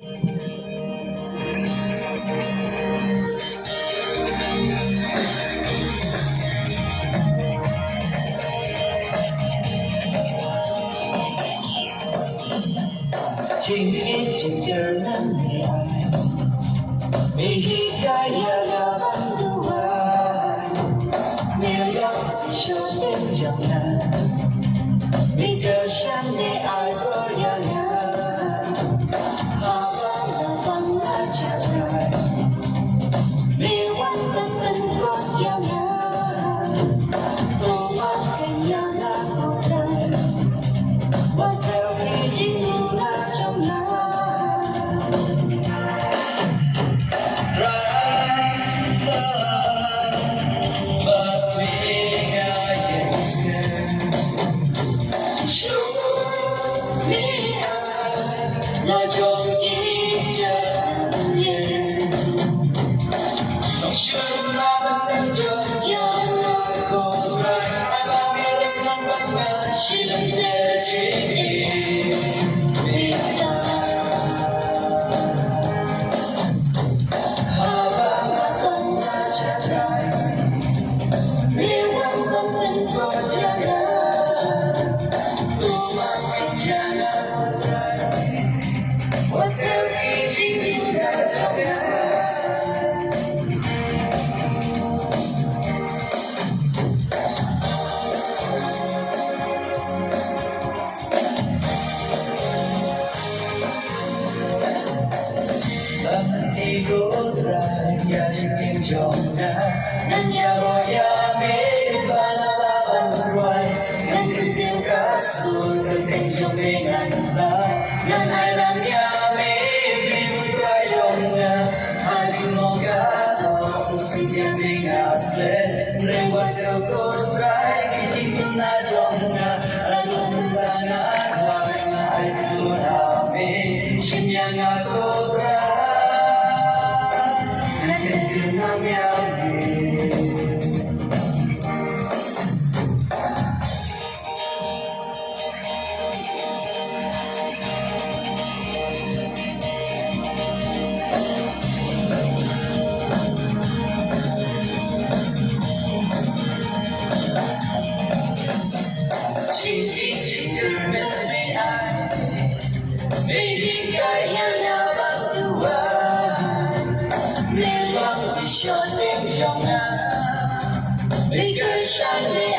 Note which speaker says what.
Speaker 1: Cinta hikayat banduan Nilang isyadin jangan Bigkasan ni ay beryangan Habang datang ajaran Liwan dan bentuk jangan Tumakin yang aku dan Bakal izin mula jangan Là trong ý chân nhiên Lòng sương mà vẫn đang chờ nhau Cô gái ai bao biết đến nắng bắt ngã Chỉ lần nhẹ chỉ nghĩ Vì sao Hà ba ngã tâm ngã trả trái Vì quanh tâm tình của nhà gái Cô mang mình ra ngã What the reason you got to Ya chikin jona nan ya boya me bala laban ruai nan tin kasul tin jong dengan ba nan ai ram ya me bi ruai jona aji moga to sijan dengan le lewat ko kai kitin na jona adun bana wai ngai tu na me sinyang aku Cho nên trong ngã Vì cơn sáng để